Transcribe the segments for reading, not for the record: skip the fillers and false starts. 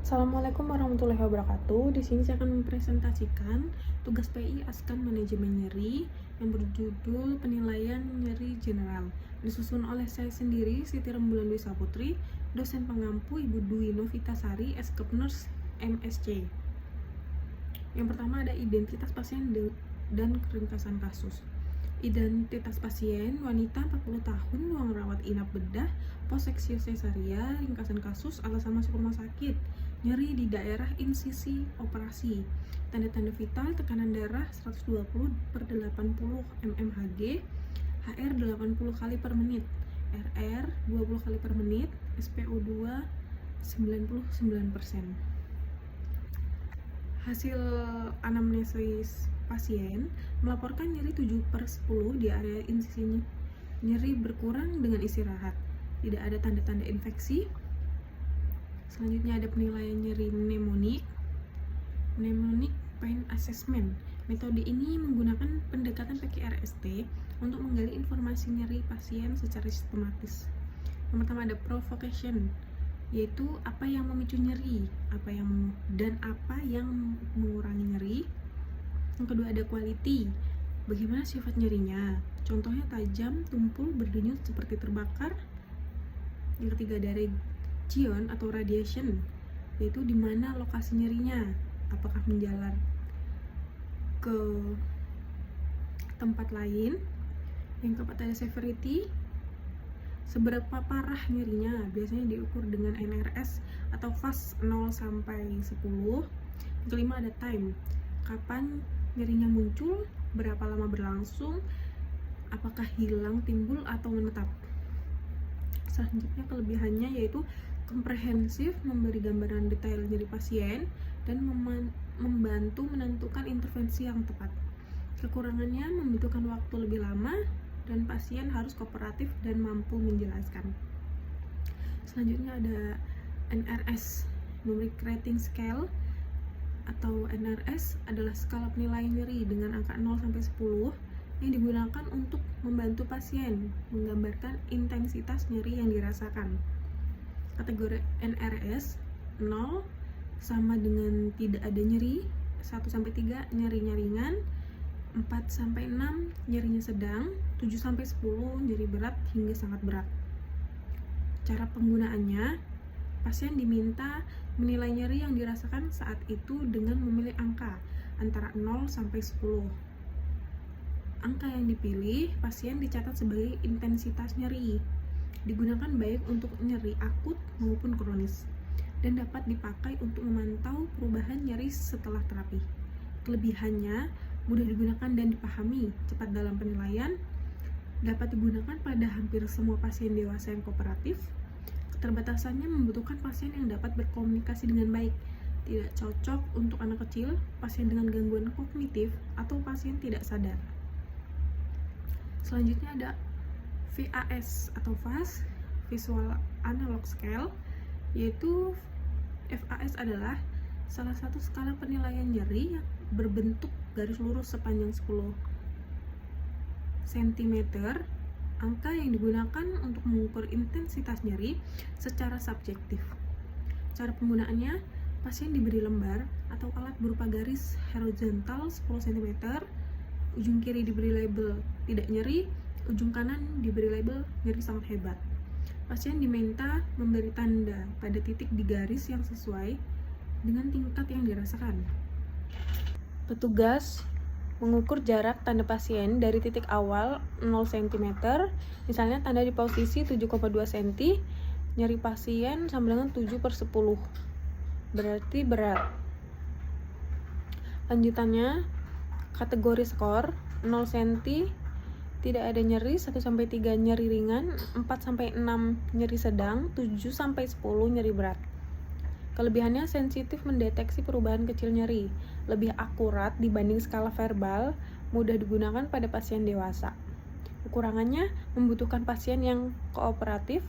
Assalamualaikum warahmatullahi wabarakatuh. Di sini saya akan mempresentasikan tugas PI Askan Manajemen Nyeri yang berjudul Penilaian Nyeri General. Disusun oleh saya sendiri, Siti Rembulan Dwi Saputri, dosen pengampu Ibu Dwi Novitasari, Eskep Nurse MSc. Yang pertama ada identitas pasien dan keringkasan kasus. Identitas pasien, wanita 40 tahun, ruang rawat inap bedah, poseksio cesaria, ringkasan kasus, alasan masuk rumah sakit, nyeri di daerah insisi operasi, tanda-tanda vital, tekanan darah 120/80 mmHg, HR 80 kali per menit, RR 20 kali per menit, SpO2 99%. Hasil anamnesis pasien melaporkan nyeri 7/10 di area insisi, nyeri berkurang dengan istirahat, tidak ada tanda-tanda infeksi. Selanjutnya ada penilaian nyeri mnemonik pain assessment. Metode ini menggunakan pendekatan PQRST untuk menggali informasi nyeri pasien secara sistematis. Yang pertama ada provocation, yaitu apa yang memicu nyeri, apa yang mengurangi nyeri. Yang kedua ada quality, bagaimana sifat nyerinya, contohnya tajam, tumpul, berdenyut seperti terbakar. Yang ketiga ada region atau radiation, yaitu di mana lokasi nyerinya, apakah menjalar ke tempat lain. Yang keempat ada severity, seberapa parah nyerinya, biasanya diukur dengan NRS atau FAS 0 sampai 10. Yang kelima ada time, kapan nyerinya muncul, berapa lama berlangsung, apakah hilang, timbul, atau menetap. Selanjutnya kelebihannya yaitu komprehensif, memberi gambaran detail nyeri pasien, dan membantu menentukan intervensi yang tepat. Kekurangannya membutuhkan waktu lebih lama, dan pasien harus kooperatif dan mampu menjelaskan. Selanjutnya ada NRS, Numeric Rating Scale, atau NRS adalah skala penilaian nyeri dengan angka 0 sampai 10 yang digunakan untuk membantu pasien menggambarkan intensitas nyeri yang dirasakan. Kategori NRS 0 sama dengan tidak ada nyeri, 1 sampai 3 nyerinya ringan, 4 sampai 6 nyerinya sedang, 7 sampai 10 nyeri berat hingga sangat berat. Cara penggunaannya, pasien diminta menilai nyeri yang dirasakan saat itu dengan memilih angka antara 0 sampai 10. Angka yang dipilih, pasien dicatat sebagai intensitas nyeri. Digunakan baik untuk nyeri akut maupun kronis, dan dapat dipakai untuk memantau perubahan nyeri setelah terapi. Kelebihannya, mudah digunakan dan dipahami, cepat dalam penilaian, dapat digunakan pada hampir semua pasien dewasa yang kooperatif. Keterbatasannya membutuhkan pasien yang dapat berkomunikasi dengan baik, tidak cocok untuk anak kecil, pasien dengan gangguan kognitif, atau pasien tidak sadar. Selanjutnya ada VAS atau FAS, Visual Analog Scale, yaitu FAS adalah salah satu skala penilaian nyeri yang berbentuk garis lurus sepanjang 10 cm. Angka yang digunakan untuk mengukur intensitas nyeri secara subjektif. Cara penggunaannya, pasien diberi lembar atau alat berupa garis horizontal 10 cm, ujung kiri diberi label tidak nyeri, ujung kanan diberi label nyeri sangat hebat. Pasien diminta memberi tanda pada titik di garis yang sesuai dengan tingkat yang dirasakan. Petugas mengukur jarak tanda pasien dari titik awal 0 cm, misalnya tanda di posisi 7,2 cm, nyeri pasien sama dengan 7/10, berarti berat. Lanjutannya, kategori skor 0 cm, tidak ada nyeri, 1 sampai 3 nyeri ringan, 4 sampai 6 nyeri sedang, 7 sampai 10 nyeri berat. Kelebihannya sensitif mendeteksi perubahan kecil nyeri, lebih akurat dibanding skala verbal, mudah digunakan pada pasien dewasa. Kekurangannya membutuhkan pasien yang kooperatif,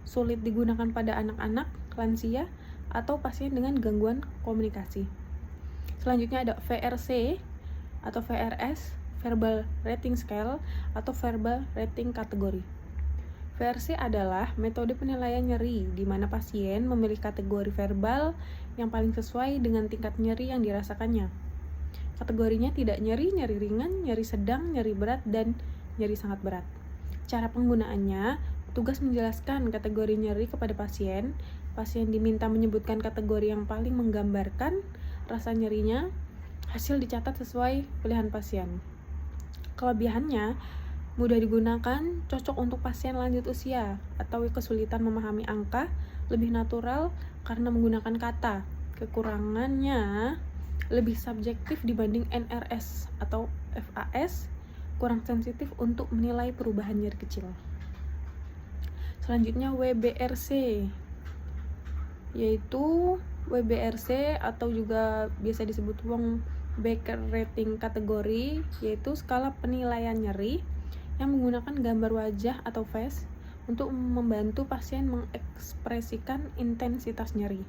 sulit digunakan pada anak-anak, lansia, atau pasien dengan gangguan komunikasi. Selanjutnya ada VRC atau VRS, Verbal Rating Scale, atau Verbal Rating Category. VRC adalah metode penilaian nyeri di mana pasien memilih kategori verbal yang paling sesuai dengan tingkat nyeri yang dirasakannya. Kategorinya tidak nyeri, nyeri ringan, nyeri sedang, nyeri berat, dan nyeri sangat berat. Cara penggunaannya, petugas menjelaskan kategori nyeri kepada pasien. Pasien diminta menyebutkan kategori yang paling menggambarkan rasa nyerinya. Hasil dicatat sesuai pilihan pasien. Kelebihannya, mudah digunakan, cocok untuk pasien lanjut usia atau kesulitan memahami angka, lebih natural karena menggunakan kata. Kekurangannya, lebih subjektif dibanding NRS atau FAS, kurang sensitif untuk menilai perubahan nyeri kecil. Selanjutnya WBRC, yaitu WBRC atau juga biasa disebut Wong Baker Rating kategori, yaitu skala penilaian nyeri yang menggunakan gambar wajah atau face untuk membantu pasien mengekspresikan intensitas nyeri.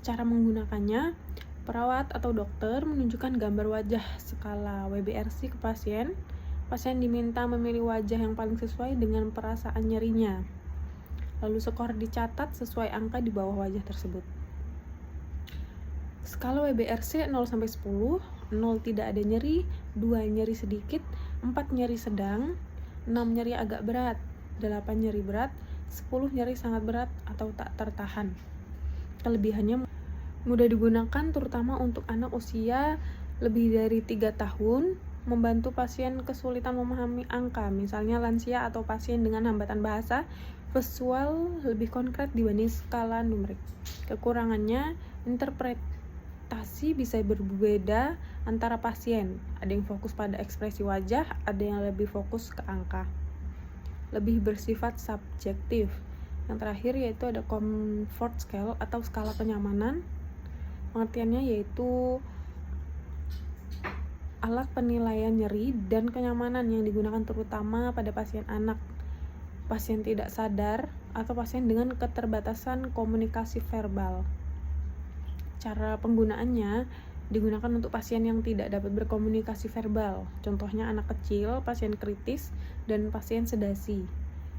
Cara menggunakannya, perawat atau dokter menunjukkan gambar wajah skala WBRC ke pasien. Pasien diminta memilih wajah yang paling sesuai dengan perasaan nyerinya. Lalu skor dicatat sesuai angka di bawah wajah tersebut. Skala WBRC 0-10, 0 tidak ada nyeri, 2 nyeri sedikit, 4 nyeri sedang, 6 nyeri agak berat, 8 nyeri berat, 10 nyeri sangat berat atau tak tertahan. Kelebihannya mudah digunakan terutama untuk anak usia lebih dari 3 tahun, membantu pasien kesulitan memahami angka, misalnya lansia atau pasien dengan hambatan bahasa, visual lebih konkret dibanding skala numerik. Kekurangannya, interpretasi bisa berbeda antara pasien. Ada yang fokus pada ekspresi wajah, ada yang lebih fokus ke angka. Lebih bersifat subjektif. Yang terakhir yaitu ada comfort scale atau skala kenyamanan. Pengertiannya yaitu alat penilaian nyeri dan kenyamanan yang digunakan terutama pada pasien anak, pasien tidak sadar, atau pasien dengan keterbatasan komunikasi verbal. Cara penggunaannya digunakan untuk pasien yang tidak dapat berkomunikasi verbal, contohnya anak kecil, pasien kritis, dan pasien sedasi.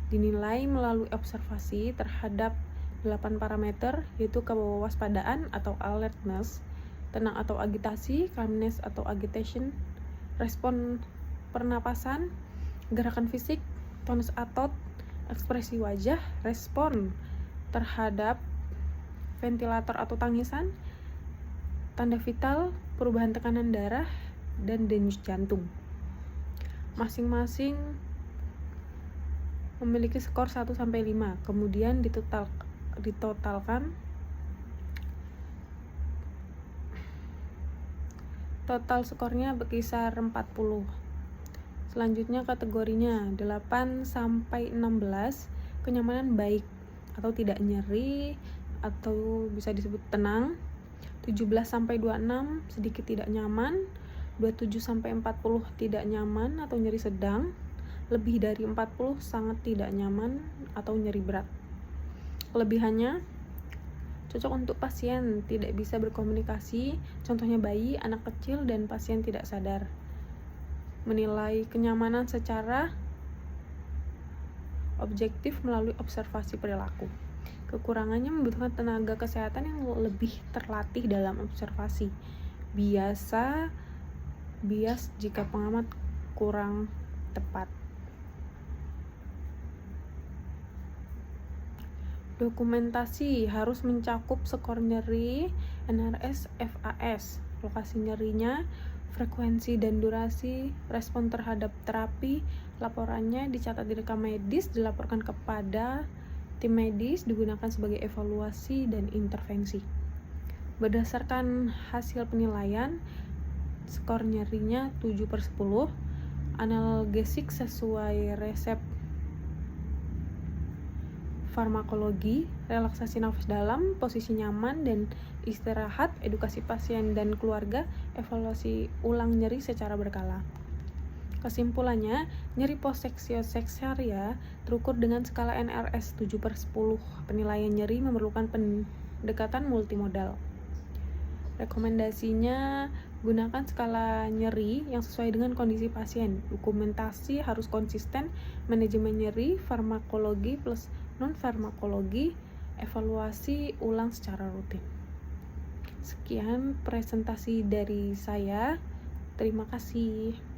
Dinilai melalui observasi terhadap 8 parameter, yaitu kewaspadaan atau alertness, tenang atau agitasi, calmness atau agitation, respon pernapasan, gerakan fisik, tonus otot, ekspresi wajah, respon terhadap ventilator atau tangisan, tanda vital, perubahan tekanan darah, dan denyut jantung. Masing-masing memiliki skor 1-5, kemudian ditotalkan. Total skornya berkisar 40. Selanjutnya kategorinya 8-16, kenyamanan baik atau tidak nyeri atau bisa disebut tenang. 17-26 sedikit tidak nyaman. 27-40 tidak nyaman atau nyeri sedang. Lebih dari 40 sangat tidak nyaman atau nyeri berat. Kelebihannya cocok untuk pasien tidak bisa berkomunikasi, contohnya bayi, anak kecil, dan pasien tidak sadar. Menilai kenyamanan secara objektif melalui observasi perilaku. Kekurangannya membutuhkan tenaga kesehatan yang lebih terlatih dalam observasi. Bias jika pengamat kurang tepat. Dokumentasi harus mencakup skor nyeri, NRS, FAS, lokasi nyerinya, frekuensi dan durasi, respon terhadap terapi, laporannya dicatat di rekam medis, dilaporkan kepada tim medis, digunakan sebagai evaluasi dan intervensi. Berdasarkan hasil penilaian, skor nyerinya 7/10, analgesik sesuai resep farmakologi, relaksasi nafas dalam, posisi nyaman dan istirahat, edukasi pasien dan keluarga, evaluasi ulang nyeri secara berkala. Kesimpulannya, nyeri post-seksioseksaria terukur dengan skala NRS 7/10. Penilaian nyeri memerlukan pendekatan multimodal. Rekomendasinya Gunakan skala nyeri yang sesuai dengan kondisi pasien. Dokumentasi harus konsisten, manajemen nyeri, farmakologi plus non-farmakologi, evaluasi ulang secara rutin. Sekian presentasi dari saya. Terima kasih.